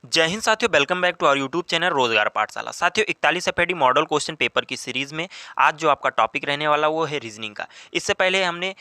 जय हिंद साथियों, welcome back to our YouTube channel Rozgar Pathshala. साथियों 41 एफएडी मॉडल क्वेश्चन पेपर की सीरीज में आज जो आपका टॉपिक रहने वाला वो है रीजनिंग का। इससे पहले हमने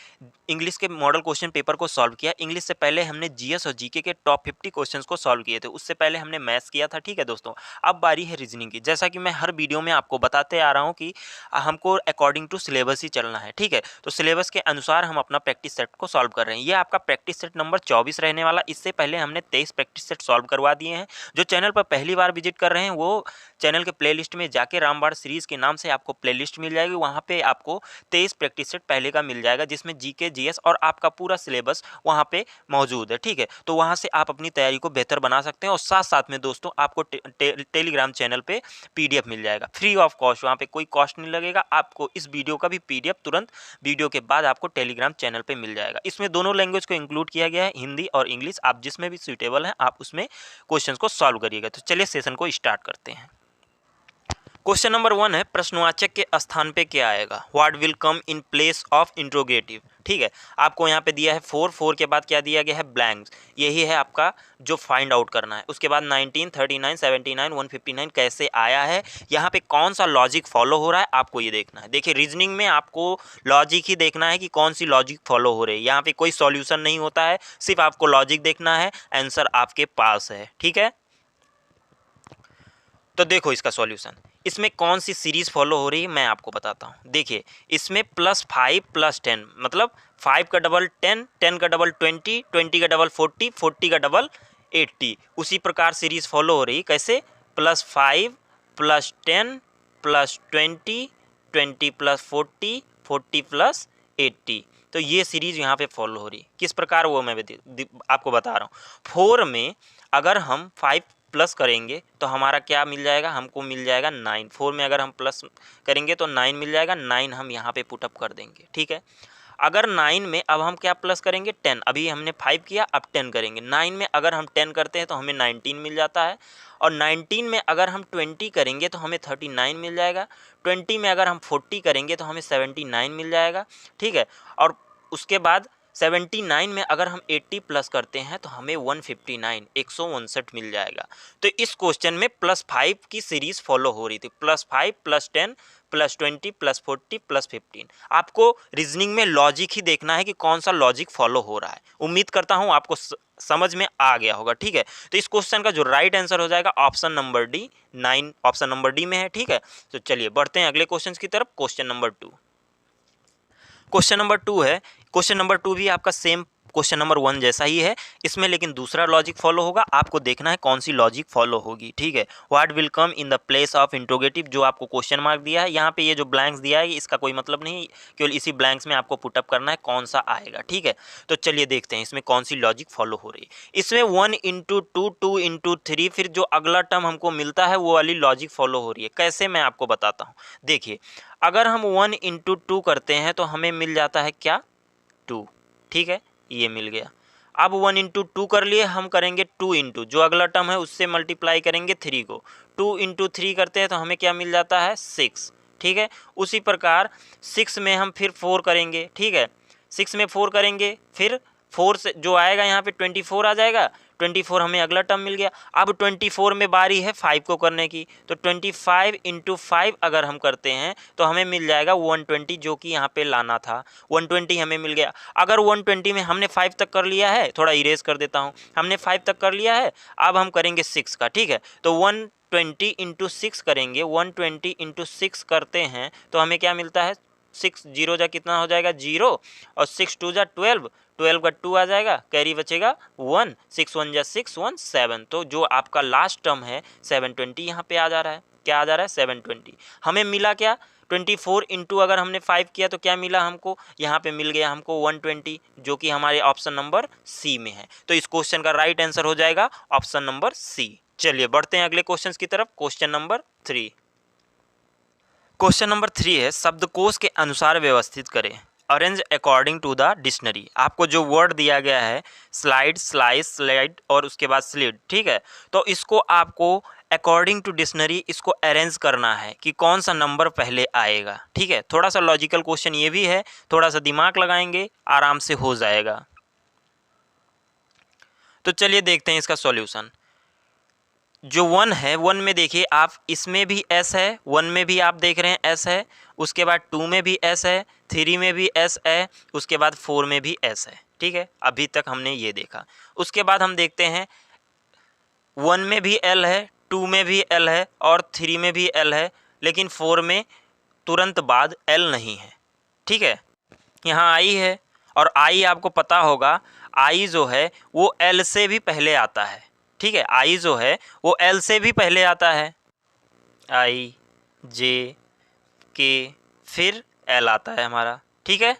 इंग्लिश के मॉडल क्वेश्चन पेपर को सॉल्व किया। इंग्लिश से पहले हमने जीएस और जीके के टॉप 50 क्वेश्चंस को सॉल्व किए थे। उससे पहले हमने मैथ्स किया था। ठीक है दोस्तों, अब बारी है रीजनिंग की। जैसा कि मैं हर वीडियो में आपको बताते आ रहा हूँ कि हमको अकॉर्डिंग टू सिलेबस ही चलना है। ठीक है, तो सिलेबस के अनुसार हम अपना प्रैक्टिस सेट को सॉल्व कर रहे हैं। ये आपका प्रैक्टिस सेट नंबर 24 रहने वाला। इससे पहले हमने 23 प्रैक्टिस सेट सॉल्व करवा दिए हैं। जो चैनल पर पहली बार विजिट कर रहे हैं वो चैनल के प्लेलिस्ट में जाके रामबाण सीरीज के नाम से आपको प्लेलिस्ट मिल जाएगी। वहाँ पे आपको 23 प्रैक्टिस सेट पहले का मिल जाएगा, जिसमें जीके जीएस और आपका पूरा सिलेबस वहाँ पे मौजूद है। ठीक है, तो वहाँ से आप अपनी तैयारी को बेहतर बना सकते हैं। और साथ साथ में दोस्तों आपको टेलीग्राम चैनल पे पीडीएफ मिल जाएगा फ्री ऑफ कॉस्ट। वहाँ पे कोई कॉस्ट नहीं लगेगा। आपको इस वीडियो का भी पीडीएफ तुरंत वीडियो के बाद आपको टेलीग्राम चैनल पे मिल जाएगा। इसमें दोनों लैंग्वेज को इंक्लूड किया गया है, हिंदी और इंग्लिश। आप जिसमें भी सूटेबल हैं आप उसमें क्वेश्चंस को सॉल्व करिएगा। तो चलिए सेशन को स्टार्ट करते हैं। क्वेश्चन नंबर 1 है, प्रश्नवाचक के स्थान पे क्या आएगा? What will come in place of interrogative. ठीक है, आपको यहाँ पे दिया है 4 के बाद क्या दिया गया है? ब्लैंक्स। यही है आपका जो फाइंड आउट करना है। उसके बाद 19, 39, 79, 159 कैसे आया है, यहाँ पे कौन सा लॉजिक फॉलो हो रहा है आपको ये देखना है। देखिए रीजनिंग में आपको लॉजिक ही देखना है कि कौन सी लॉजिक फॉलो हो रही है। यहाँ पे कोई सॉल्यूशन नहीं होता है, सिर्फ आपको लॉजिक देखना है, आंसर आपके पास है। ठीक है, तो देखो इसका सॉल्यूशन। इसमें कौन सी सीरीज फॉलो हो रही है मैं आपको बताता हूँ। देखिए इसमें +5 + 10 मतलब 5 का डबल 10, 10 का डबल 20, 20 का डबल 40, 40 का डबल 80। उसी प्रकार सीरीज फॉलो हो रही। कैसे? +5 + 10 + 20, 20 + 40, 40 + 80। तो ये सीरीज यहाँ पे फॉलो हो रही। किस प्रकार वो मैं आपको बता रहा हूँ। 4 में अगर हम 5 प्लस करेंगे तो हमारा क्या मिल जाएगा? हमको मिल जाएगा 9। 4 में अगर हम प्लस करेंगे तो 9 मिल जाएगा। 9 हम यहाँ पे पुटअप कर देंगे। ठीक है, अगर 9 में अब हम क्या प्लस करेंगे? 10। अभी हमने 5 किया, अब 10 करेंगे। 9 में अगर हम 10 करते हैं तो हमें 19 मिल जाता है। और 19 में अगर हम 20 करेंगे तो हमें 39 मिल जाएगा। 20 में अगर हम 40 करेंगे तो हमें 79 मिल जाएगा। ठीक है, और उसके बाद 79 में अगर हम 80 प्लस करते हैं तो हमें 159 159 मिल जाएगा। तो इस क्वेश्चन में +5 की सीरीज फॉलो हो रही थी। +5 + 10 + 20 + 40 + 15। आपको रीजनिंग में लॉजिक ही देखना है कि कौन सा लॉजिक फॉलो हो रहा है। उम्मीद करता हूँ आपको समझ में आ गया होगा। ठीक है, तो इस क्वेश्चन का जो राइट आंसर हो जाएगा option number D, 9 option number D में है। ठीक है, तो चलिए बढ़ते हैं अगले क्वेश्चन की तरफ। Question number 2। क्वेश्चन नंबर 2 है। क्वेश्चन नंबर 2 भी आपका सेम क्वेश्चन नंबर 1 जैसा ही है। इसमें लेकिन दूसरा लॉजिक फॉलो होगा। आपको देखना है कौन सी लॉजिक फॉलो होगी। ठीक है, what will come in the place of interrogative, जो आपको क्वेश्चन मार्क दिया है यहाँ पे, ये जो ब्लैंक्स दिया है इसका कोई मतलब नहीं, केवल इसी ब्लैंक्स में आपको पुटअप करना है कौन सा आएगा। ठीक है, तो चलिए देखते हैं इसमें कौन सी लॉजिक फॉलो हो रही है। इसमें 1 × 2, 2 × 3, फिर जो अगला टर्म हमको मिलता है वो वाली लॉजिक फॉलो हो रही है। कैसे मैं आपको बताता हूँ। देखिए अगर हम 1 × 2 करते हैं तो हमें मिल जाता है क्या? 2। ठीक है, ये मिल गया। अब 1 × 2 कर लिए, हम करेंगे 2 × जो अगला टर्म है उससे मल्टीप्लाई करेंगे 3 को। 2 × 3 करते हैं तो हमें क्या मिल जाता है? 6। ठीक है, उसी प्रकार 6 में हम फिर 4 करेंगे। ठीक है, 6 में 4 करेंगे, फिर 4 से जो आएगा यहाँ पे 24 आ जाएगा। 24 हमें अगला टर्म मिल गया। अब 24 में बारी है 5 को करने की, तो 25 × 5 अगर हम करते हैं तो हमें मिल जाएगा 120, जो कि यहाँ पे लाना था। 120 हमें मिल गया। अगर 120 में हमने 5 तक कर लिया है, थोड़ा इरेज कर देता हूँ, हमने 5 तक कर लिया है, अब हम करेंगे 6 का। ठीक है, तो 120 × 6 करेंगे। 120 × 6 करते हैं तो हमें क्या मिलता है? 6 जीरो जा कितना हो जाएगा? 0, और 6 2 जा 12, 12 का 2 आ जाएगा, कैरी बचेगा 1, 6 1 जा 6, 1 7। तो जो आपका लास्ट टर्म है 720 यहाँ पे आ जा रहा है। क्या आ जा रहा है? 720। हमें मिला क्या? 24 × अगर हमने 5 किया तो क्या मिला हमको? यहाँ पे मिल गया हमको 120, जो कि हमारे ऑप्शन नंबर सी में है। तो इस क्वेश्चन का राइट आंसर हो जाएगा ऑप्शन नंबर सी। चलिए बढ़ते हैं अगले क्वेश्चन की तरफ। Question number 3। क्वेश्चन नंबर 3 है, शब्दकोश के अनुसार व्यवस्थित करें। Arrange according to the dictionary. आपको जो वर्ड दिया गया है स्लाइड, स्लाइस, स्लाइड और उसके बाद स्लिड। ठीक है, तो इसको आपको अकॉर्डिंग टू डिक्शनरी इसको अरेंज करना है कि कौन सा नंबर पहले आएगा। ठीक है, थोड़ा सा लॉजिकल क्वेश्चन ये भी है, थोड़ा सा दिमाग लगाएंगे आराम से हो जाएगा। तो चलिए देखते हैं इसका सॉल्यूशन। जो 1 है 1 में देखिए आप, इसमें भी S है, 1 में भी आप देख रहे हैं S है, उसके बाद 2 में भी S है, 3 में भी S है, उसके बाद 4 में भी S है। ठीक है, अभी तक हमने ये देखा। उसके बाद हम देखते हैं 1 में भी L है, 2 में भी L है और 3 में भी L है, लेकिन 4 में तुरंत बाद L नहीं है। ठीक है, यहाँ I है और I आपको पता होगा I जो है वो L से भी पहले आता है। ठीक है, I जो है वो L से भी पहले आता है, I J K फिर L आता है हमारा। ठीक है,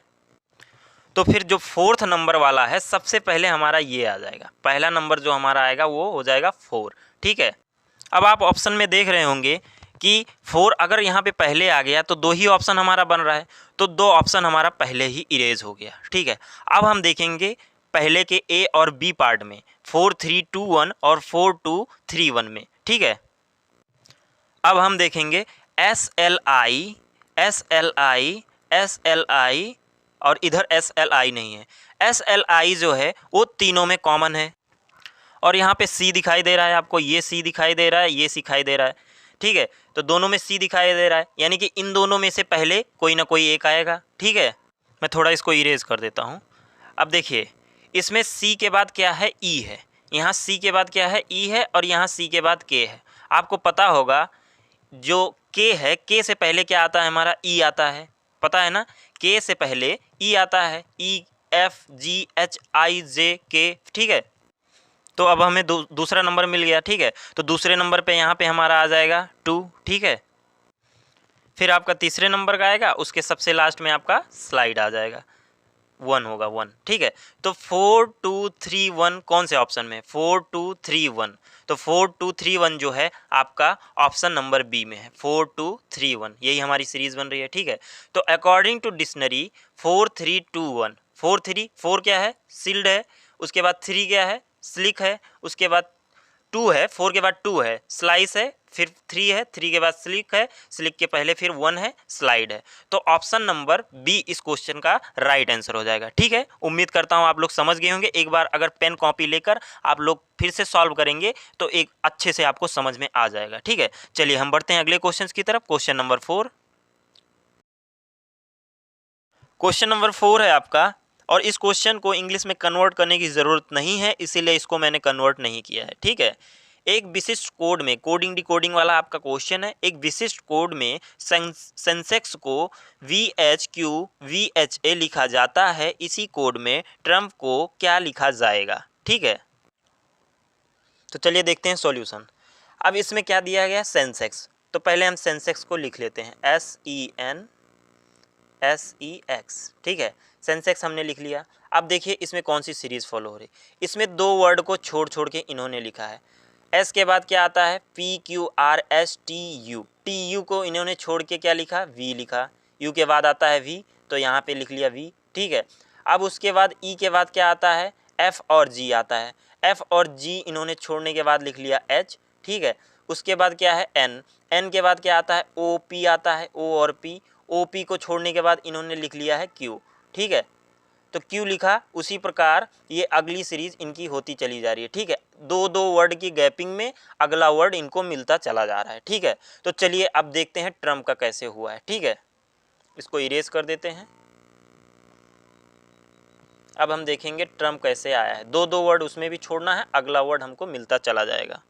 तो फिर जो 4th नंबर वाला है सबसे पहले हमारा ये आ जाएगा, पहला नंबर जो हमारा आएगा वो हो जाएगा 4। ठीक है, अब आप ऑप्शन में देख रहे होंगे कि 4 अगर यहाँ पे पहले आ गया तो 2 ही ऑप्शन हमारा बन रहा है, तो 2 ऑप्शन हमारा पहले ही इरेज हो गया। ठीक है, अब हम देखेंगे पहले के A और B पार्ट में 4 3 2 1 और 4 2 3 1 में। ठीक है, अब हम देखेंगे SLI SLI SLI और इधर SLI नहीं है। SLI जो है वो तीनों में कॉमन है, और यहाँ पे C दिखाई दे रहा है आपको, ये C दिखाई दे रहा है, ये दिखाई दे रहा है। ठीक है, तो दोनों में C दिखाई दे रहा है, यानी कि इन दोनों में से पहले कोई ना कोई एक आएगा। ठीक है, मैं थोड़ा इसको इरेज कर देता हूँ। अब देखिए इसमें C के बाद क्या है, E है, यहाँ C के बाद क्या है, E है, और यहाँ C के बाद K है। आपको पता होगा जो K है, K से पहले क्या आता है हमारा, E आता है, पता है ना, K से पहले E आता है, E F G H I J K। ठीक है, तो अब हमें दूसरा नंबर मिल गया। ठीक है, तो दूसरे नंबर पे यहाँ पे हमारा आ जाएगा 2। ठीक है, फिर आपका तीसरे नंबर का आएगा, उसके सबसे लास्ट में आपका स्लाइड आ जाएगा, 1 होगा 1। ठीक है, तो 4 2 3 1 कौन से ऑप्शन में, 4 2 3 1, तो 4 2 3 1 जो है आपका ऑप्शन नंबर बी में है, 4 2 3 1, यही हमारी सीरीज बन रही है। ठीक है, तो अकॉर्डिंग टू डिक्शनरी 4 3 2 1, 4 3 4 क्या है, सील्ड है, उसके बाद 3 क्या है, स्लिक है, उसके बाद 2 है, 4 के बाद 2 है, स्लाइस है, फिर 3 है, 3 के बाद स्लिक है, स्लिक के पहले फिर 1 है, स्लाइड है। तो ऑप्शन नंबर बी इस क्वेश्चन का राइट आंसर हो जाएगा। ठीक है, उम्मीद करता हूं आप लोग समझ गए होंगे। एक बार अगर पेन कॉपी लेकर आप लोग फिर से सॉल्व करेंगे तो एक अच्छे से आपको समझ में आ जाएगा। ठीक है, चलिए हम बढ़ते हैं अगले क्वेश्चन की तरफ। क्वेश्चन नंबर 4, क्वेश्चन नंबर 4 है आपका, और इस क्वेश्चन को इंग्लिश में कन्वर्ट करने की ज़रूरत नहीं है, इसीलिए इसको मैंने कन्वर्ट नहीं किया है। ठीक है, एक विशिष्ट कोड में, कोडिंग डिकोडिंग वाला आपका क्वेश्चन है, एक विशिष्ट कोड में सेंसेक्स को VHQ VHA लिखा जाता है, इसी कोड में ट्रम्प को क्या लिखा जाएगा। ठीक है, तो चलिए देखते हैं सॉल्यूशन। अब इसमें क्या दिया गया, सेंसेक्स, तो पहले हम सेंसेक्स को लिख लेते हैं, SENSEX। ठीक है, सेंसेक्स हमने लिख लिया। अब देखिए इसमें कौन सी सीरीज फॉलो हो रही, इसमें 2 वर्ड को छोड़ छोड़ के इन्होंने लिखा है। एस के बाद क्या आता है, PQRSTU, TU को इन्होंने छोड़ के क्या लिखा, V लिखा, U के बाद आता है V, तो यहाँ पे लिख लिया V। ठीक है, अब उसके बाद E के बाद क्या आता है, F और G आता है, F और G इन्होंने छोड़ने के बाद लिख लिया H। ठीक है, उसके बाद क्या है N, N के बाद क्या आता है, OP आता है, O और P, OP को छोड़ने के बाद इन्होंने लिख लिया है Q। ठीक है, तो Q लिखा, उसी प्रकार ये अगली सीरीज इनकी होती चली जा रही है। ठीक है, 2 वर्ड की गैपिंग में अगला वर्ड इनको मिलता चला जा रहा है। ठीक है, तो चलिए अब देखते हैं ट्रम्प का कैसे हुआ है। ठीक है, इसको इरेज कर देते हैं। अब हम देखेंगे ट्रम्प कैसे आया है, 2 वर्ड उसमें भी छोड़ना है, अगला वर्ड हमको मिलता चला जाएगा।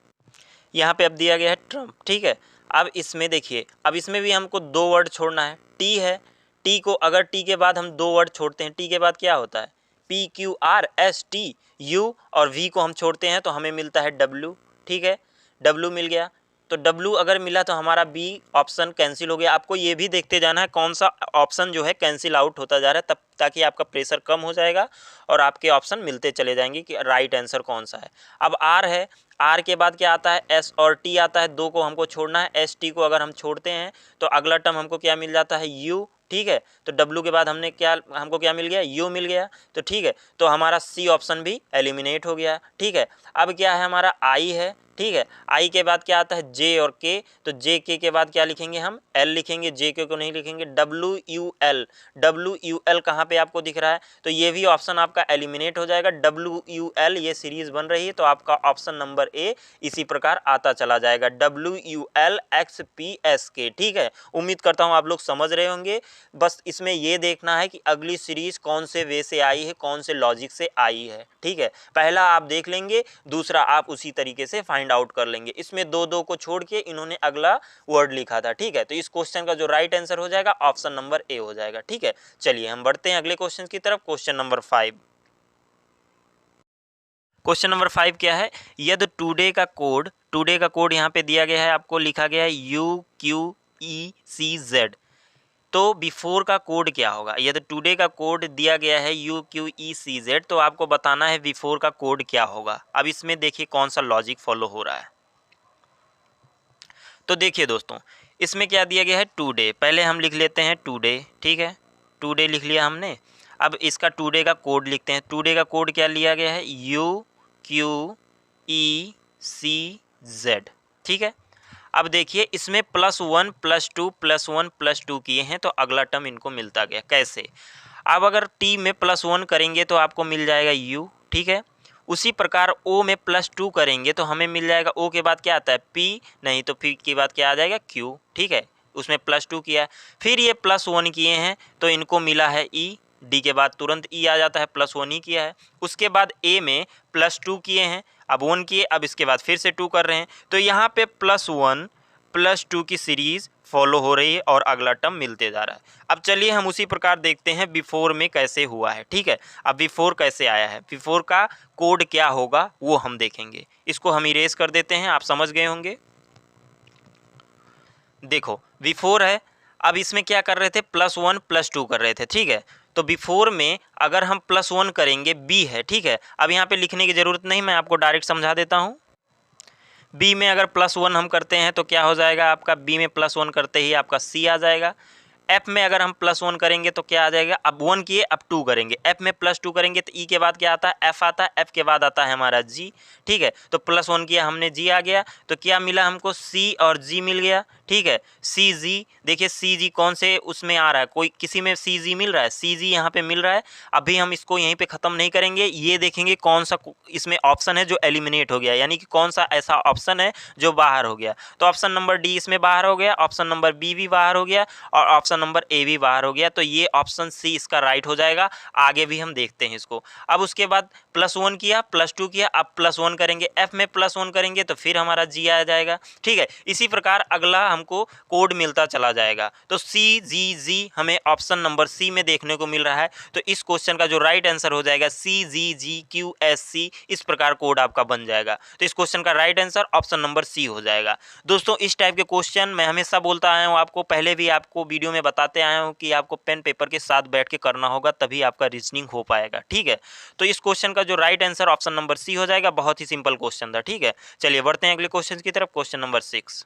यहाँ पे अब दिया गया है ट्रम्प। ठीक है, अब इसमें देखिए, अब इसमें भी हमको 2 वर्ड छोड़ना है, टी है, टी को अगर टी के बाद हम 2 वर्ड छोड़ते हैं, टी के बाद क्या होता है, PQRSTU, और V को हम छोड़ते हैं तो हमें मिलता है W। ठीक है, W मिल गया, तो W अगर मिला तो हमारा B ऑप्शन कैंसिल हो गया। आपको ये भी देखते जाना है कौन सा ऑप्शन जो है कैंसिल आउट होता जा रहा है, तब ताकि आपका प्रेशर कम हो जाएगा और आपके ऑप्शन मिलते चले जाएंगे कि राइट आंसर कौन सा है। अब R है, R के बाद क्या आता है, S और T आता है, 2 को हमको छोड़ना है, ST को अगर हम छोड़ते हैं तो अगला टर्म हमको क्या मिल जाता है, U। ठीक है, तो W के बाद हमको क्या मिल गया, U मिल गया। तो ठीक है, तो हमारा C ऑप्शन भी एलिमिनेट हो गया। ठीक है, अब क्या है, हमारा I है, ठीक है। आई के बाद क्या आता है जे और के, तो जे के बाद क्या लिखेंगे हम एल लिखेंगे, जे के को नहीं लिखेंगे। डब्ल्यू यू एल कहाँ पे आपको दिख रहा है, तो ये भी ऑप्शन आपका एलिमिनेट हो जाएगा। डब्ल्यू यू एल ये सीरीज बन रही है, तो आपका ऑप्शन नंबर ए इसी प्रकार आता चला जाएगा, W U L x P S के। ठीक है, उम्मीद करता हूँ आप लोग समझ रहे होंगे। बस इसमें ये देखना है कि अगली सीरीज कौन से वे से आई है, कौन से लॉजिक से आई है। ठीक है, पहला आप देख लेंगे, दूसरा आप उसी तरीके से फाइंड आउट कर लेंगे। इसमें दो दो को छोड़ के इन्होंने अगला वर्ड लिखा था। ठीक है, तो इस क्वेश्चन का जो राइट आंसर हो जाएगा ऑप्शन नंबर ए हो जाएगा। ठीक है, चलिए हम बढ़ते हैं अगले क्वेश्चन की तरफ। क्वेश्चन नंबर 5, क्वेश्चन नंबर 5 क्या है, यदि टुडे का कोड यहाँ पे दिया गया है, आपको लिखा गया है UQECZ, तो बिफोर का कोड क्या होगा। यदि टुडे का कोड दिया गया है UQECZ, तो आपको बताना है बिफोर का कोड क्या होगा। अब इसमें देखिए कौन सा लॉजिक फॉलो हो रहा है। तो देखिए दोस्तों, इसमें क्या दिया गया है टुडे, पहले हम लिख लेते हैं टुडे। ठीक है, टुडे लिख लिया हमने। अब इसका टुडे का कोड लिखते हैं। टुडे का कोड क्या लिया गया है UQECZ। ठीक है, अब देखिए इसमें +1 +2 +1 +2 किए हैं, तो अगला टर्म इनको मिलता गया। कैसे, अब अगर टी में +1 करेंगे तो आपको मिल जाएगा U। ठीक है, उसी प्रकार O में +2 करेंगे तो हमें मिल जाएगा, O के बाद क्या आता है P, नहीं तो P के बाद क्या आ जाएगा Q। ठीक है, उसमें +2 किया है, फिर ये +1 किए हैं तो इनको मिला है E, D के बाद तुरंत E आ जाता है, +1 ही किया है। उसके बाद A में +2 किए हैं, अब 1 किए, अब इसके बाद फिर से 2 कर रहे हैं, तो यहाँ पे +1 +2 की सीरीज फॉलो हो रही है और अगला टर्म मिलते जा रहा है। अब चलिए हम उसी प्रकार देखते हैं बिफोर में कैसे हुआ है। ठीक है, अब बिफोर कैसे आया है, बिफोर का कोड क्या होगा वो हम देखेंगे। इसको हम इरेज कर देते हैं, आप समझ गए होंगे। देखो बिफोर है, अब इसमें क्या कर रहे थे, +1 +2 कर रहे थे। ठीक है, तो बिफोर में अगर हम +1 करेंगे, बी है। ठीक है, अब यहाँ पे लिखने की ज़रूरत नहीं, मैं आपको डायरेक्ट समझा देता हूँ। बी में अगर +1 हम करते हैं तो क्या हो जाएगा आपका, बी में +1 करते ही आपका सी आ जाएगा। एफ में अगर हम +1 करेंगे तो क्या आ जाएगा, अब 1 किए अब 2 करेंगे, एफ में +2 करेंगे तो ई के बाद क्या आता है, एफ आता है, एफ के बाद आता है हमारा जी। ठीक है, तो +1 किया हमने, जी आ गया, तो क्या मिला हमको, सी और जी मिल गया। ठीक है, सी जी, देखिए सी जी कौन से उसमें आ रहा है, कोई किसी में सी जी मिल रहा है, सी जी यहाँ पे मिल रहा है। अभी हम इसको यहीं पे ख़त्म नहीं करेंगे, ये देखेंगे कौन सा इसमें ऑप्शन है जो एलिमिनेट हो गया, यानी कि कौन सा ऐसा ऑप्शन है जो बाहर हो गया। तो ऑप्शन नंबर डी इसमें बाहर हो गया, ऑप्शन नंबर बी भी बाहर हो गया और ऑप्शन नंबर ए भी बाहर हो गया, तो ये ऑप्शन सी इसका राइट हो जाएगा। आगे भी हम देखते हैं इसको। अब उसके बाद +1 किया, +2 किया, अब +1 करेंगे, एफ में +1 करेंगे तो फिर हमारा जी आ जाएगा। ठीक है, इसी प्रकार अगला हमको कोड मिलता चला जाएगा। तो सी जी जी हमें ऑप्शन नंबर सी में देखने को मिल रहा है, तो इस क्वेश्चन का जो राइट आंसर हो जाएगा CGGQSC, इस प्रकार कोड आपका बन जाएगा। तो इस क्वेश्चन का right answer option number C हो जाएगा। दोस्तों इस टाइप के क्वेश्चन मैं हमेशा बोलता आया हूँ आपको, पहले भी आपको वीडियो में बताते आया हूँ कि आपको पेन पेपर के साथ बैठ के करना होगा, तभी आपका रीजनिंग हो पाएगा। ठीक है, तो इस क्वेश्चन का जो right answer option number C हो जाएगा। बहुत ही सिंपल क्वेश्चन था। ठीक है, चलिए बढ़ते हैं अगले क्वेश्चन की तरफ। क्वेश्चन नंबर 6,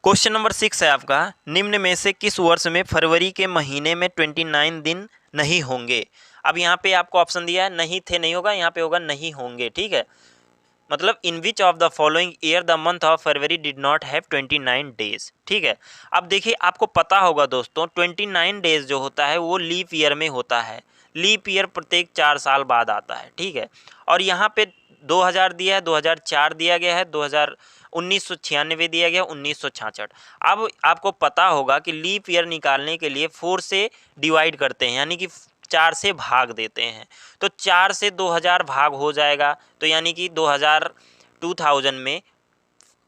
क्वेश्चन नंबर 6 है आपका, निम्न में से किस वर्ष में फरवरी के महीने में 29 दिन नहीं होंगे। अब यहाँ पे आपको ऑप्शन दिया है, नहीं थे नहीं होगा, यहाँ पे होगा नहीं होंगे। ठीक है, मतलब in which of the following year the month of February did not have 29 days. ठीक है, अब देखिए आपको पता होगा दोस्तों, 29 डेज जो होता है वो लीप ईयर में होता है। लीप ईयर प्रत्येक 4 साल बाद आता है। ठीक है, और यहाँ पे 2000 दिया है, 2004 दिया गया है, 1996 दिया गया, 1966। अब आपको पता होगा कि लीप ईयर निकालने के लिए 4 से डिवाइड करते हैं, यानी कि 4 से भाग देते हैं, तो 4 से 2000 भाग हो जाएगा, तो यानी कि 2000 में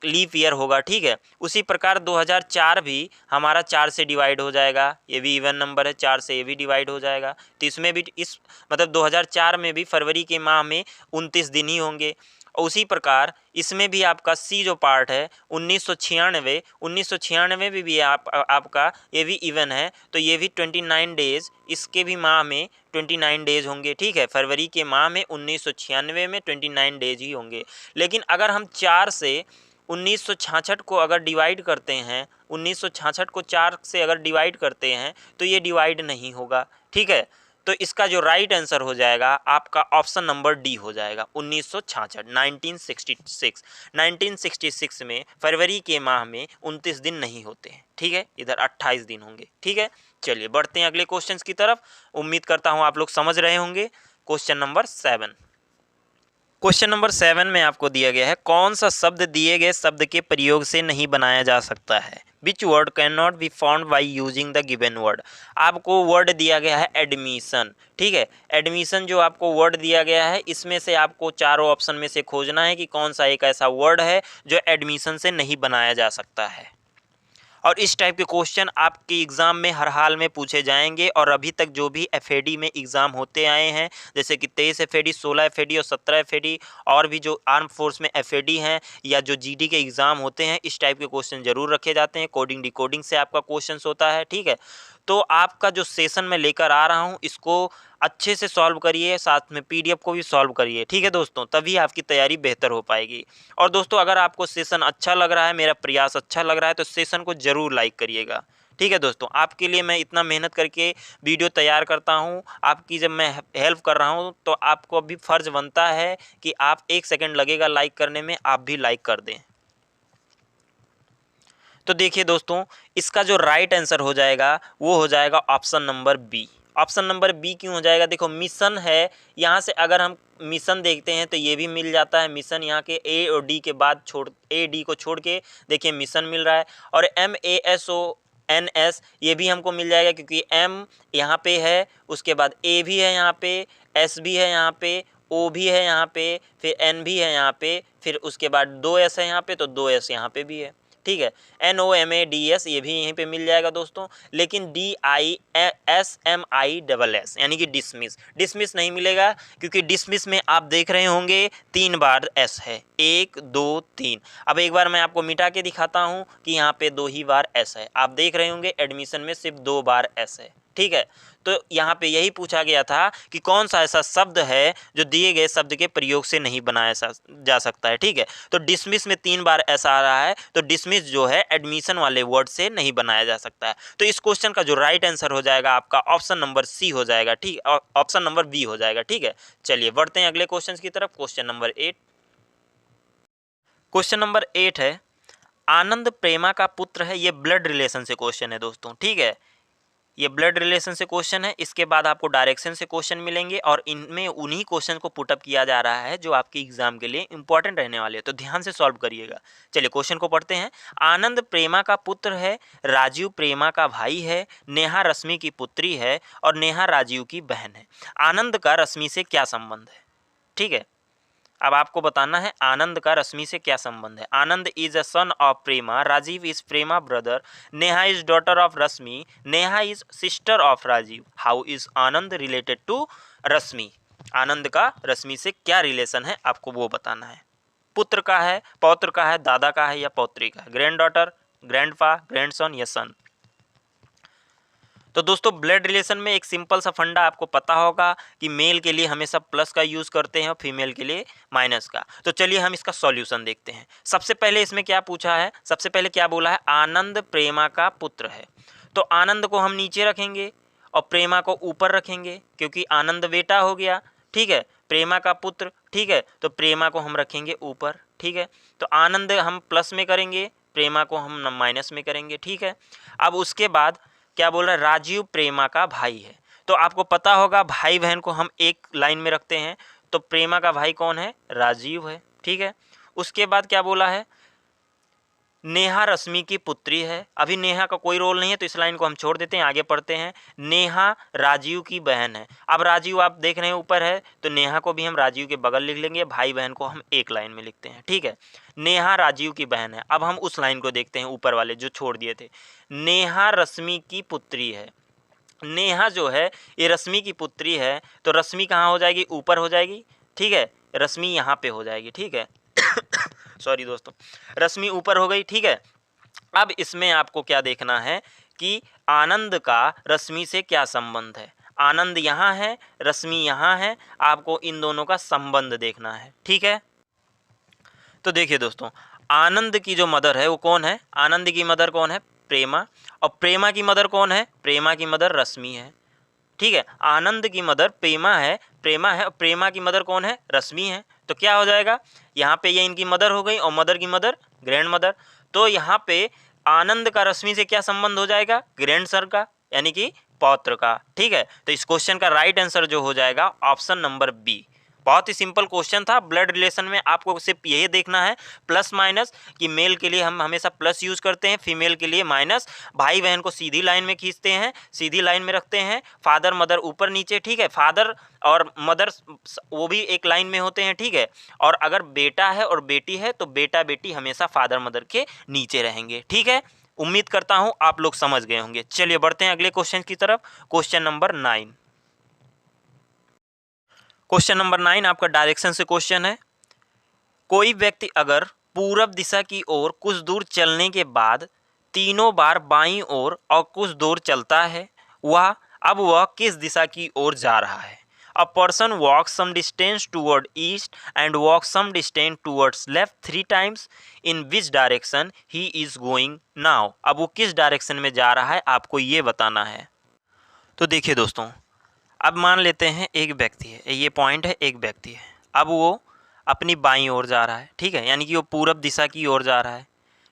लीप ईयर होगा। ठीक है, उसी प्रकार 2004 भी हमारा 4 से डिवाइड हो जाएगा, ये भी इवन नंबर है, 4 से ये भी डिवाइड हो जाएगा, तो इसमें भी इस मतलब 2004 में भी फरवरी के माह में 29 दिन ही होंगे। और उसी प्रकार इसमें भी आपका सी जो पार्ट है 1996 में भी आपका ये भी इवन है, तो ये भी 29 डेज, इसके भी माह में 29 डेज होंगे। ठीक है, फरवरी के माह में 1996 में 29 डेज ही होंगे। लेकिन अगर हम 4 से 1966 को अगर डिवाइड करते हैं, 1966 को 4 से अगर डिवाइड करते हैं तो ये डिवाइड नहीं होगा। ठीक है, तो इसका जो राइट आंसर हो जाएगा आपका ऑप्शन नंबर डी हो जाएगा 1966, 1966। 1966 में फरवरी के माह में 29 दिन नहीं होते हैं, ठीक है, इधर 28 दिन होंगे, ठीक है। चलिए बढ़ते हैं अगले क्वेश्चंस की तरफ। उम्मीद करता हूं आप लोग समझ रहे होंगे। Question number 7। क्वेश्चन नंबर 7 में आपको दिया गया है, कौन सा शब्द दिए गए शब्द के प्रयोग से नहीं बनाया जा सकता है। Which word can not be found by using the given word. आपको वर्ड दिया गया है एडमिशन, ठीक है। एडमिशन जो आपको वर्ड दिया गया है, इसमें से आपको चारों ऑप्शन में से खोजना है कि कौन सा एक ऐसा वर्ड है जो एडमिशन से नहीं बनाया जा सकता है। और इस टाइप के क्वेश्चन आपके एग्ज़ाम में हर हाल में पूछे जाएंगे। और अभी तक जो भी एफएडी में एग्ज़ाम होते आए हैं, जैसे कि 23 एफएडी, 16 एफएडी और 17 एफएडी, और भी जो आर्म फोर्स में एफएडी हैं या जो जीडी के एग्ज़ाम होते हैं, इस टाइप के क्वेश्चन जरूर रखे जाते हैं। कोडिंग डिकोडिंग से आपका क्वेश्चन होता है, ठीक है। तो आपका जो सेशन मैं लेकर आ रहा हूँ, इसको अच्छे से सॉल्व करिए, साथ में पीडीएफ को भी सॉल्व करिए, ठीक है दोस्तों, तभी आपकी तैयारी बेहतर हो पाएगी। और दोस्तों अगर आपको सेशन अच्छा लग रहा है, मेरा प्रयास अच्छा लग रहा है, तो सेशन को ज़रूर लाइक करिएगा, ठीक है दोस्तों। आपके लिए मैं इतना मेहनत करके वीडियो तैयार करता हूँ, आपकी जब मैं हेल्प कर रहा हूँ, तो आपको अभी फ़र्ज़ बनता है कि आप 1 सेकेंड लगेगा लाइक करने में, आप भी लाइक कर दें। तो देखिए दोस्तों, इसका जो राइट आंसर हो जाएगा वो हो जाएगा option number B. Option number B क्यों हो जाएगा? देखो मिशन है, यहाँ से अगर हम मिशन देखते हैं तो ये भी मिल जाता है। मिशन यहाँ के ए और डी के बाद ए डी को छोड़ के देखिए मिशन मिल रहा है। और MASONS ये भी हमको मिल जाएगा, क्योंकि M यहाँ पे है, उसके बाद A भी है यहाँ पे, S भी है यहाँ पे, O भी है यहाँ पे, फिर N भी है यहाँ पे, फिर उसके बाद 2 S है यहाँ पे, तो 2 S यहाँ पे भी है, ठीक है। NOMADS ये भी यहीं पे मिल जाएगा दोस्तों। लेकिन DISMISS यानी कि डिसमिस नहीं मिलेगा, क्योंकि डिसमिस में आप देख रहे होंगे 3 बार S है, 1 2 3। अब एक बार मैं आपको मिटा के दिखाता हूँ कि यहाँ पे 2 ही बार S है। आप देख रहे होंगे एडमिशन में सिर्फ 2 बार S है, ठीक है। तो यहाँ पे यही पूछा गया था कि कौन सा ऐसा शब्द है जो दिए गए शब्द के प्रयोग से नहीं बनाया जा सकता है, ठीक है। तो डिसमिस में 3 बार ऐसा आ रहा है, तो डिसमिस जो है एडमिशन वाले वर्ड से नहीं बनाया जा सकता है। तो इस क्वेश्चन का जो राइट आंसर हो जाएगा आपका ऑप्शन नंबर सी हो जाएगा, ठीक, ऑप्शन नंबर बी हो जाएगा, ठीक है। चलिए बढ़ते हैं अगले क्वेश्चन की तरफ। Question number 8। क्वेश्चन नंबर 8 है, आनंद प्रेमा का पुत्र है। ये ब्लड रिलेशन से क्वेश्चन है दोस्तों, ठीक है। ये ब्लड रिलेशन से क्वेश्चन है। इसके बाद आपको डायरेक्शन से क्वेश्चन मिलेंगे, और इनमें उन्हीं क्वेश्चन को पुटअप किया जा रहा है जो आपके एग्जाम के लिए इंपॉर्टेंट रहने वाले हैं, तो ध्यान से सॉल्व करिएगा। चलिए क्वेश्चन को पढ़ते हैं। आनंद प्रेमा का पुत्र है, राजीव प्रेमा का भाई है, नेहा रश्मि की पुत्री है और नेहा राजीव की बहन है। आनंद का रश्मि से क्या संबंध है, ठीक है। अब आपको बताना है आनंद का रश्मि से क्या संबंध है। Anand is a son of Prema, Rajeev is Prema brother, Neha is daughter of Rashmi, Neha is sister of Rajeev. How is Anand related to Rashmi? Anand का रश्मि से क्या रिलेशन है, आपको वो बताना है। पुत्र का है, पौत्र का है, दादा का है या पौत्री का है, ग्रैंड डॉटर, ग्रैंडपा, ग्रैंडसन या सन। तो दोस्तों ब्लड रिलेशन में एक सिंपल सा फंडा आपको पता होगा कि मेल के लिए हमेशा प्लस का यूज़ करते हैं और फीमेल के लिए माइनस का। तो चलिए हम इसका सॉल्यूशन देखते हैं। सबसे पहले इसमें क्या पूछा है, सबसे पहले क्या बोला है, आनंद प्रेमा का पुत्र है। तो आनंद को हम नीचे रखेंगे और प्रेमा को ऊपर रखेंगे, क्योंकि आनंद बेटा हो गया, ठीक है, प्रेमा का पुत्र, ठीक है। तो प्रेमा को हम रखेंगे ऊपर, ठीक है। तो आनंद हम प्लस में करेंगे, प्रेमा को हम माइनस में करेंगे, ठीक है। अब उसके बाद क्या बोल रहा है, राजीव प्रेमा का भाई है। तो आपको पता होगा भाई बहन को हम एक लाइन में रखते हैं, तो प्रेमा का भाई कौन है, राजीव है, ठीक है। उसके बाद क्या बोला है, नेहा रश्मि की पुत्री है। अभी नेहा का कोई रोल नहीं है, तो इस लाइन को हम छोड़ देते हैं, आगे पढ़ते हैं। नेहा राजीव की बहन है। अब राजीव आप देख रहे हैं ऊपर है, तो नेहा को भी हम राजीव के बगल लिख लेंगे, भाई बहन को हम एक लाइन में लिखते हैं, ठीक है। नेहा राजीव की बहन है। अब हम उस लाइन को देखते हैं ऊपर वाले जो छोड़ दिए थे। नेहा रश्मि की पुत्री है। नेहा जो है ये रश्मि की पुत्री है, तो रश्मि कहाँ हो जाएगी, ऊपर हो जाएगी, ठीक है। रश्मि यहाँ पे हो जाएगी, ठीक है। सॉरी दोस्तों, रश्मि ऊपर हो गई, ठीक है। अब इसमें आपको क्या देखना है कि आनंद का रश्मि से क्या संबंध है। आनंद यहाँ है, रश्मि यहाँ है, आपको इन दोनों का संबंध देखना है, ठीक है। तो देखिए दोस्तों, आनंद की जो मदर है वो कौन है, आनंद की मदर कौन है, प्रेमा। और प्रेमा की मदर कौन है, प्रेमा की मदर रश्मि है, ठीक है। आनंद की मदर प्रेमा है, प्रेमा की मदर कौन है? रश्मि है। तो क्या हो जाएगा, यहाँ पे ये इनकी मदर हो गई और मदर की मदर ग्रैंड मदर। तो यहाँ पे आनंद का रश्मि से क्या संबंध हो जाएगा? ग्रैंड सर का, यानी कि पौत्र का। ठीक है, तो इस क्वेश्चन का राइट आंसर जो हो जाएगा ऑप्शन नंबर बी। बहुत ही सिंपल क्वेश्चन था। ब्लड रिलेशन में आपको सिर्फ यही देखना है प्लस माइनस, कि मेल के लिए हम हमेशा प्लस यूज करते हैं, फीमेल के लिए माइनस। भाई बहन को सीधी लाइन में खींचते हैं, सीधी लाइन में रखते हैं, फादर मदर ऊपर नीचे। ठीक है, फादर और मदर वो भी एक लाइन में होते हैं। ठीक है, और अगर बेटा है और बेटी है तो बेटा बेटी हमेशा फादर मदर के नीचे रहेंगे। ठीक है, उम्मीद करता हूं आप लोग समझ गए होंगे। चलिए बढ़ते हैं अगले क्वेश्चन की तरफ। Question number 9। क्वेश्चन नंबर 9 आपका डायरेक्शन से क्वेश्चन है। कोई व्यक्ति अगर पूरब दिशा की ओर कुछ दूर चलने के बाद तीनों बार बाईं ओर और कुछ दूर चलता है, वह किस दिशा की ओर जा रहा है? A person walks some distance toward east and walk some distance towards left 3 times, in which direction he is going now? अब वो किस डायरेक्शन में जा रहा है आपको ये बताना है। तो देखिए दोस्तों, अब मान लेते हैं एक व्यक्ति है, ये पॉइंट है, एक व्यक्ति है। अब वो अपनी बाईं ओर जा रहा है। ठीक है, यानी कि वो पूरब दिशा की ओर जा रहा है।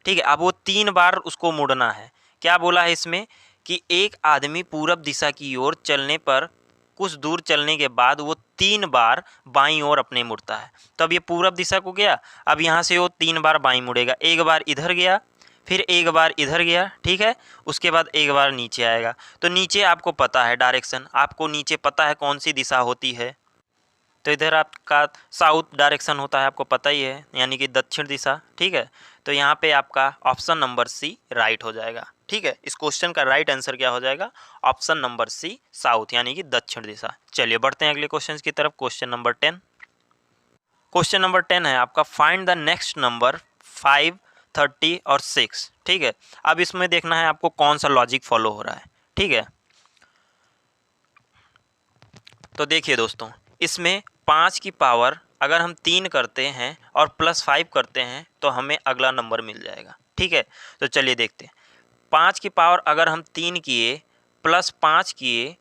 ठीक है, अब वो 3 बार उसको मुड़ना है। क्या बोला है इसमें कि एक आदमी पूरब दिशा की ओर चलने पर कुछ दूर चलने के बाद वो 3 बार बाईं ओर अपने मुड़ता है। तो अब ये पूरब दिशा को गया, अब यहाँ से वो 3 बार बाईं मुड़ेगा। एक बार इधर गया, फिर एक बार इधर गया। ठीक है, उसके बाद एक बार नीचे आएगा। तो नीचे आपको पता है डायरेक्शन, आपको नीचे पता है कौन सी दिशा होती है। तो इधर आपका साउथ डायरेक्शन होता है, आपको पता ही है, यानी कि दक्षिण दिशा। ठीक है, तो यहाँ पे आपका ऑप्शन नंबर सी राइट हो जाएगा। ठीक है, इस क्वेश्चन का राइट आंसर क्या हो जाएगा? ऑप्शन नंबर सी, साउथ, यानी कि दक्षिण दिशा। चलिए बढ़ते हैं अगले क्वेश्चन की तरफ। Question number 10। क्वेश्चन नंबर 10 है आपका, फाइंड द नेक्स्ट नंबर 5, 30 और 6। ठीक है, अब इसमें देखना है आपको कौन सा लॉजिक फॉलो हो रहा है। ठीक है, तो देखिए दोस्तों, इसमें 5 की पावर अगर हम 3 करते हैं और प्लस 5 करते हैं तो हमें अगला नंबर मिल जाएगा। ठीक है, तो चलिए देखते हैं। 5 की पावर अगर हम 3 किए प्लस 5 किए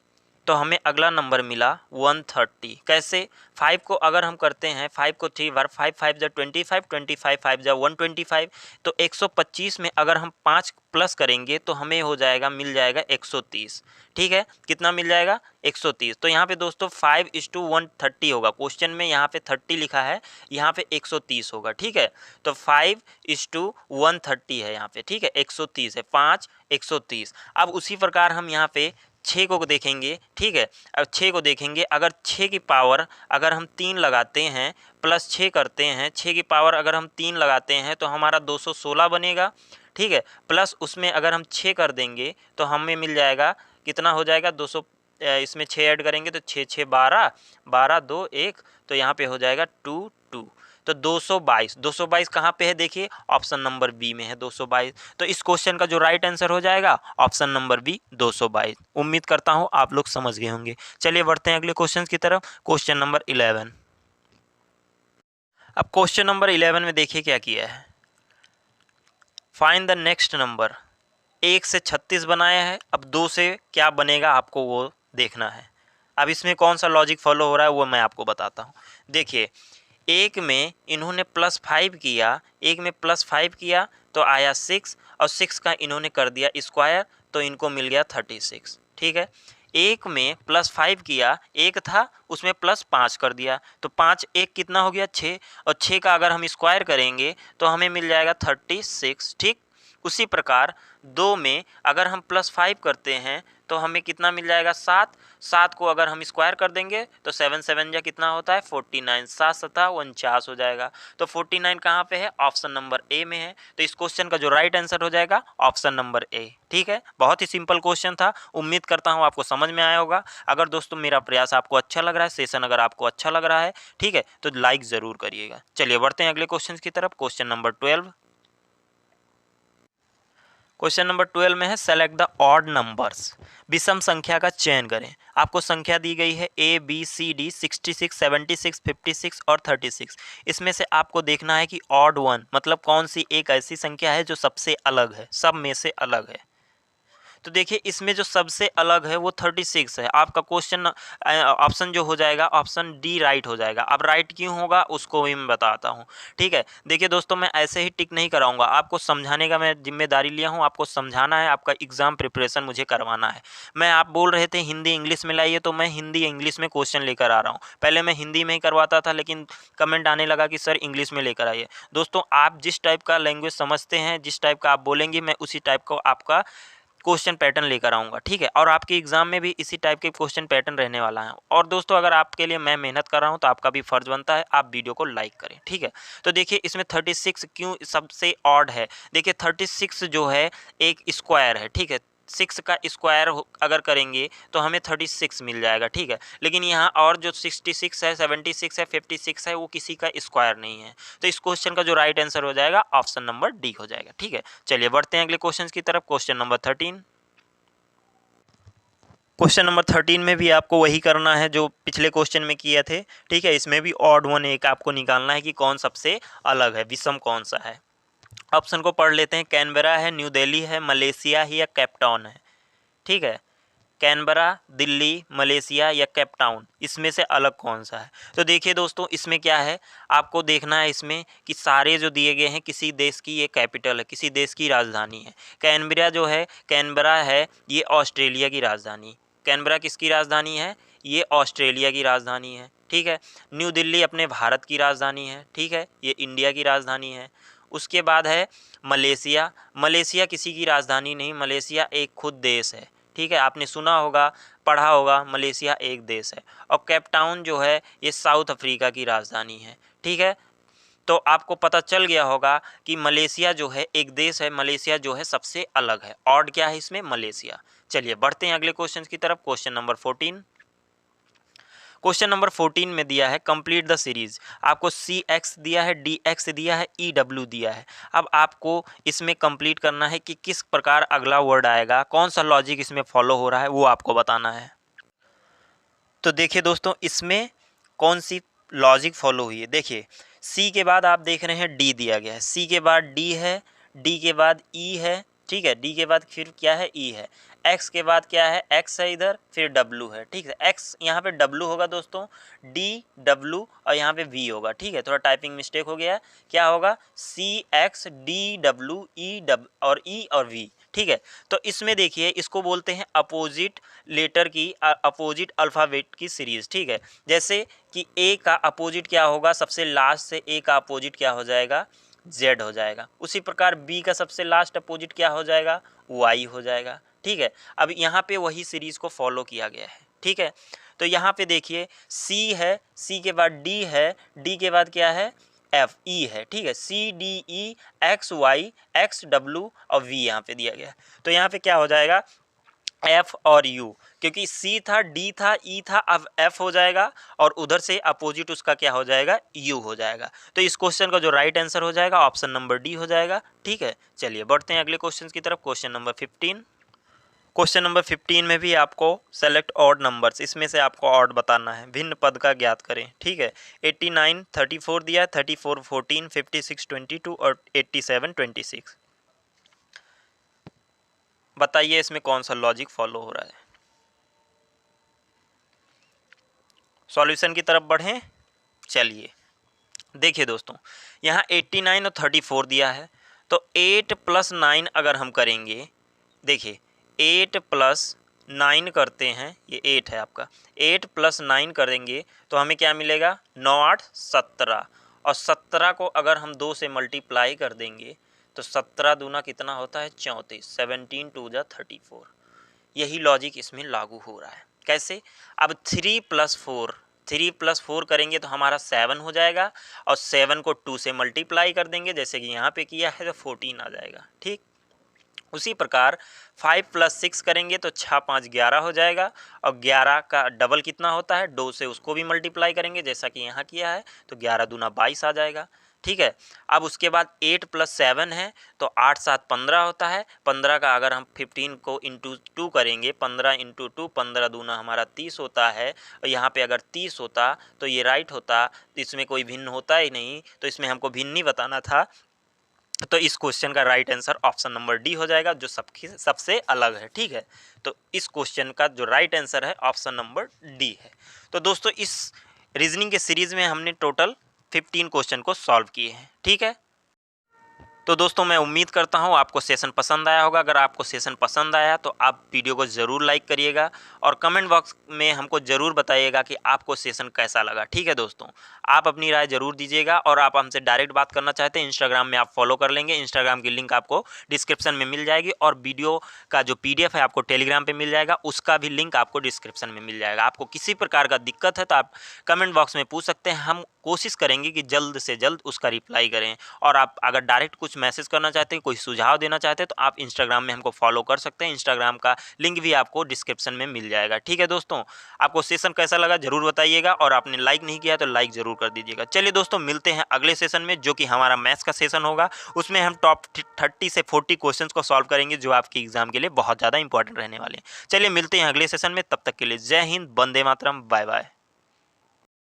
तो हमें अगला नंबर मिला 130। कैसे? 5 को अगर हम करते हैं, 5 को 3 बार, 5 5 जा 25, 25 5 जा 125, तो 125 में अगर हम 5 प्लस करेंगे तो हमें हो जाएगा, मिल जाएगा 130। ठीक है, कितना मिल जाएगा? 130। तो यहाँ पे दोस्तों 5:130 होगा। क्वेश्चन में यहाँ पे 30 लिखा है, यहाँ पे 130 होगा। ठीक है, तो 5:130 है यहाँ पे। ठीक है, 130 है, 5 130। अब उसी प्रकार हम यहाँ पे 6 को देखेंगे। ठीक है, अब 6 को देखेंगे, अगर 6 की पावर अगर हम 3 लगाते हैं प्लस 6 करते हैं, 6 की पावर अगर हम 3 लगाते हैं तो हमारा 216 बनेगा। ठीक है, प्लस उसमें अगर हम 6 कर देंगे तो हमें मिल जाएगा, कितना हो जाएगा? 200, इसमें 6 ऐड करेंगे तो 6 6 12, 12 2 1, तो यहाँ पे हो जाएगा 2 2। तो 222, 222 कहाँ पे है? देखिए ऑप्शन नंबर बी में है 222। तो इस क्वेश्चन का जो राइट आंसर हो जाएगा ऑप्शन नंबर बी 222। उम्मीद करता हूँ आप लोग समझ गए होंगे। चलिए बढ़ते हैं अगले क्वेश्चन की तरफ। Question number 11। अब क्वेश्चन नंबर 11 में देखिए क्या किया है। Find the next number. 1 से 36 बनाया है, अब 2 से क्या बनेगा आपको वो देखना है। अब इसमें कौन सा लॉजिक फॉलो हो रहा है वो मैं आपको बताता हूँ। देखिए, एक में इन्होंने +5 किया, एक में +5 किया तो आया 6, और 6 का इन्होंने कर दिया स्क्वायर तो इनको मिल गया 36। ठीक है, एक में +5 किया, एक था उसमें +5 कर दिया तो 5 एक कितना हो गया? 6, और 6 का अगर हम स्क्वायर करेंगे तो हमें मिल जाएगा 36। ठीक, उसी प्रकार 2 में अगर हम +5 करते हैं तो हमें कितना मिल जाएगा? 7। 7 को अगर हम स्क्वायर कर देंगे तो 7 7 जा कितना होता है? 49। 7 7 49 हो जाएगा। तो 49 कहाँ पे है? ऑप्शन नंबर ए में है। तो इस क्वेश्चन का जो राइट आंसर हो जाएगा ऑप्शन नंबर ए। ठीक है, बहुत ही सिंपल क्वेश्चन था। उम्मीद करता हूँ आपको समझ में आया होगा। अगर दोस्तों मेरा प्रयास आपको अच्छा लग रहा है, सेशन अगर आपको अच्छा लग रहा है, ठीक है, तो लाइक ज़रूर करिएगा। चलिए बढ़ते हैं अगले क्वेश्चन की तरफ। Question number 12। क्वेश्चन नंबर 12 में है, सेलेक्ट द ऑड नंबर्स। विषम संख्या का चयन करें। आपको संख्या दी गई है A B C D 66, 76, 56 और 36। इसमें से आपको देखना है कि ऑड वन मतलब कौन सी एक ऐसी संख्या है जो सबसे अलग है, सब में से अलग है। तो देखिए इसमें जो सबसे अलग है वो 36 है। आपका क्वेश्चन ऑप्शन जो हो जाएगा ऑप्शन डी राइट हो जाएगा। अब राइट क्यों होगा उसको भी मैं बताता हूँ, ठीक है। देखिए दोस्तों मैं ऐसे ही टिक नहीं कराऊंगा, आपको समझाने का मैं जिम्मेदारी लिया हूँ, आपको समझाना है, आपका एग्जाम प्रिपरेशन मुझे करवाना है। मैं आप बोल रहे थे हिंदी इंग्लिश में लाइए, तो मैं हिंदी इंग्लिश में क्वेश्चन लेकर आ रहा हूँ। पहले मैं हिंदी में ही करवाता था, लेकिन कमेंट आने लगा कि सर इंग्लिश में लेकर आइए। दोस्तों आप जिस टाइप का लैंग्वेज समझते हैं, जिस टाइप का आप बोलेंगे, मैं उसी टाइप का आपका क्वेश्चन पैटर्न लेकर आऊँगा, ठीक है। और आपके एग्जाम में भी इसी टाइप के क्वेश्चन पैटर्न रहने वाला है। और दोस्तों अगर आपके लिए मैं मेहनत कर रहा हूँ तो आपका भी फर्ज बनता है आप वीडियो को लाइक करें, ठीक है। तो देखिए इसमें 36 क्यों सबसे ऑड है। देखिए 36 जो है एक स्क्वायर है, ठीक है। 6 का स्क्वायर अगर करेंगे तो हमें 36 मिल जाएगा, ठीक है। लेकिन यहाँ और जो 66 है, 76 है, 56 है, वो किसी का स्क्वायर नहीं है। तो इस क्वेश्चन का जो राइट आंसर हो जाएगा ऑप्शन नंबर डी हो जाएगा, ठीक है। चलिए बढ़ते हैं अगले क्वेश्चन की तरफ। Question number 13। क्वेश्चन नंबर 13 में भी आपको वही करना है जो पिछले क्वेश्चन में किए थे, ठीक है। इसमें भी ऑड वन एक आपको निकालना है कि कौन सबसे अलग है, विषम कौन सा है। ऑप्शन को पढ़ लेते हैं। कैनबरा है, न्यू दिल्ली है, मलेशिया है या केपटाउन है, ठीक है। कैनबरा, दिल्ली, मलेशिया या केपटाउन, इसमें से अलग कौन सा है। तो देखिए दोस्तों इसमें क्या है, आपको देखना है इसमें कि सारे जो दिए गए हैं किसी देश की ये कैपिटल है, किसी देश की राजधानी है। कैनबरा जो है, कैनबरा है ये ऑस्ट्रेलिया की राजधानी। कैनबरा किसकी राजधानी है, ये ऑस्ट्रेलिया की राजधानी है, ठीक है। न्यू दिल्ली अपने भारत की राजधानी है, ठीक है, ये इंडिया की राजधानी है। उसके बाद है मलेशिया। मलेशिया किसी की राजधानी नहीं, मलेशिया एक खुद देश है, ठीक है। आपने सुना होगा, पढ़ा होगा, मलेशिया एक देश है। और केपटाउन जो है ये साउथ अफ्रीका की राजधानी है, ठीक है। तो आपको पता चल गया होगा कि मलेशिया जो है एक देश है, मलेशिया जो है सबसे अलग है। ऑड क्या है इसमें, मलेशिया। चलिए बढ़ते हैं अगले क्वेश्चन की तरफ। Question number 14। क्वेश्चन नंबर 14 में दिया है कंप्लीट द सीरीज। आपको सी एक्स दिया है, डी एक्स दिया है, ई डब्ल्यू दिया है। अब आपको इसमें कंप्लीट करना है कि किस प्रकार अगला वर्ड आएगा, कौन सा लॉजिक इसमें फॉलो हो रहा है, वो आपको बताना है। तो देखिए दोस्तों इसमें कौन सी लॉजिक फॉलो हुई है। देखिए सी के बाद आप देख रहे हैं डी दिया गया है, सी के बाद डी है, डी के बाद ई है, ठीक है, डी के बाद फिर क्या है, ई है। एक्स के बाद क्या है, एक्स है इधर, फिर डब्लू है, ठीक है। एक्स यहाँ पे डब्लू होगा दोस्तों, डी डब्लू और यहाँ पे वी होगा, ठीक है। थोड़ा टाइपिंग मिस्टेक हो गया है। क्या होगा, सी एक्स डी डब्लू ई और ई और वी, ठीक है। तो इसमें देखिए इसको बोलते हैं अपोजिट लेटर की, अपोजिट अल्फ़ाबेट की सीरीज़, ठीक है। जैसे कि ए का अपोजिट क्या होगा, सबसे लास्ट से ए का अपोजिट क्या हो जाएगा, जेड हो जाएगा। उसी प्रकार बी का सबसे लास्ट अपोजिट क्या हो जाएगा, वाई हो जाएगा, ठीक है। अब यहाँ पे वही सीरीज़ को फॉलो किया गया है, ठीक है। तो यहाँ पे देखिए सी है, सी के बाद डी है, डी के बाद क्या है, एफ ई है, ठीक है। C D E X Y X W और वी यहाँ पे दिया गया है। तो यहाँ पे क्या हो जाएगा, एफ और यू, क्योंकि सी था, डी था, ई था, अब एफ हो जाएगा और उधर से अपोजिट उसका क्या हो जाएगा, यू हो जाएगा। तो इस क्वेश्चन का जो राइट आंसर हो जाएगा ऑप्शन नंबर डी हो जाएगा, ठीक है। चलिए बढ़ते हैं अगले क्वेश्चन की तरफ। Question number 15। क्वेश्चन नंबर 15 में भी आपको सेलेक्ट ऑड नंबर्स, इसमें से आपको ऑड बताना है, भिन्न पद का ज्ञात करें, ठीक है। 89 34 दिया है, 34 14, 56 22 और 87 26। बताइए इसमें कौन सा लॉजिक फॉलो हो रहा है। सॉल्यूशन की तरफ बढ़ें। चलिए देखिए दोस्तों यहाँ 89 और 34 दिया है, तो 8 + 9 अगर हम करेंगे, देखिए 8 + 9 करते हैं, ये 8 है आपका, 8 + 9 करेंगे तो हमें क्या मिलेगा, 9 8 17, और 17 को अगर हम 2 से मल्टीप्लाई कर देंगे तो 17 दूना कितना होता है, 34, 17 2 जा 34। यही लॉजिक इसमें लागू हो रहा है। कैसे, अब 3 + 4, 3 + 4 करेंगे तो हमारा 7 हो जाएगा, और 7 को 2 से मल्टीप्लाई कर देंगे जैसे कि यहाँ पे किया है तो 14 आ जाएगा, ठीक। उसी प्रकार 5 + 6 करेंगे तो 6 5 11 हो जाएगा, और 11 का डबल कितना होता है, 2 से उसको भी मल्टीप्लाई करेंगे जैसा कि यहाँ किया है, तो 11 दूना 22 आ जाएगा, ठीक है। अब उसके बाद 8 + 7 है तो 8 7 15 होता है, 15 का अगर हम 15 को इंटू 2 करेंगे, 15 इंटू 2, 15 दूना हमारा 30 होता है, और यहाँ पे अगर 30 होता तो ये राइट होता, तो इसमें कोई भिन्न होता ही नहीं, तो इसमें हमको भिन्न ही बताना था। तो इस क्वेश्चन का right answer option number D हो जाएगा, जो सबसे अलग है। ठीक है, तो इस क्वेश्चन का जो राइट आंसर है ऑप्शन नंबर डी है। तो दोस्तों इस रीजनिंग के सीरीज में हमने टोटल 15 क्वेश्चन को सॉल्व किए हैं। ठीक है, तो दोस्तों मैं उम्मीद करता हूँ आपको सेशन पसंद आया होगा। अगर आपको सेशन पसंद आया तो आप वीडियो को ज़रूर लाइक करिएगा और कमेंट बॉक्स में हमको ज़रूर बताइएगा कि आपको सेशन कैसा लगा। ठीक है दोस्तों, आप अपनी राय ज़रूर दीजिएगा और आप हमसे डायरेक्ट बात करना चाहते हैं इंस्टाग्राम में आप फॉलो कर लेंगे। इंस्टाग्राम की लिंक आपको डिस्क्रिप्शन में मिल जाएगी और वीडियो का जो PDF है आपको टेलीग्राम पर मिल जाएगा, उसका भी लिंक आपको डिस्क्रिप्शन में मिल जाएगा। आपको किसी प्रकार का दिक्कत है तो आप कमेंट बॉक्स में पूछ सकते हैं, हम कोशिश करेंगे कि जल्द से जल्द उसका रिप्लाई करें। और आप अगर डायरेक्ट कुछ मैसेज करना चाहते हैं, कोई सुझाव देना चाहते हैं तो आप इंस्टाग्राम में हमको फॉलो कर सकते हैं। इंस्टाग्राम का लिंक भी आपको डिस्क्रिप्शन में मिल जाएगा। ठीक है दोस्तों, आपको सेशन कैसा लगा जरूर बताइएगा और आपने लाइक नहीं किया तो लाइक जरूर कर दीजिएगा। चलिए दोस्तों, मिलते हैं अगले सेशन में, जो कि हमारा मैथ्स का सेशन होगा। उसमें हम टॉप 30 से 40 क्वेश्चन को सॉल्व करेंगे, जो आपके एग्जाम के लिए बहुत ज़्यादा इंपॉर्टेंट रहने वाले हैं। चलिए मिलते हैं अगले सेशन में, तब तक के लिए जय हिंद, वंदे मातरम, बाय बाय।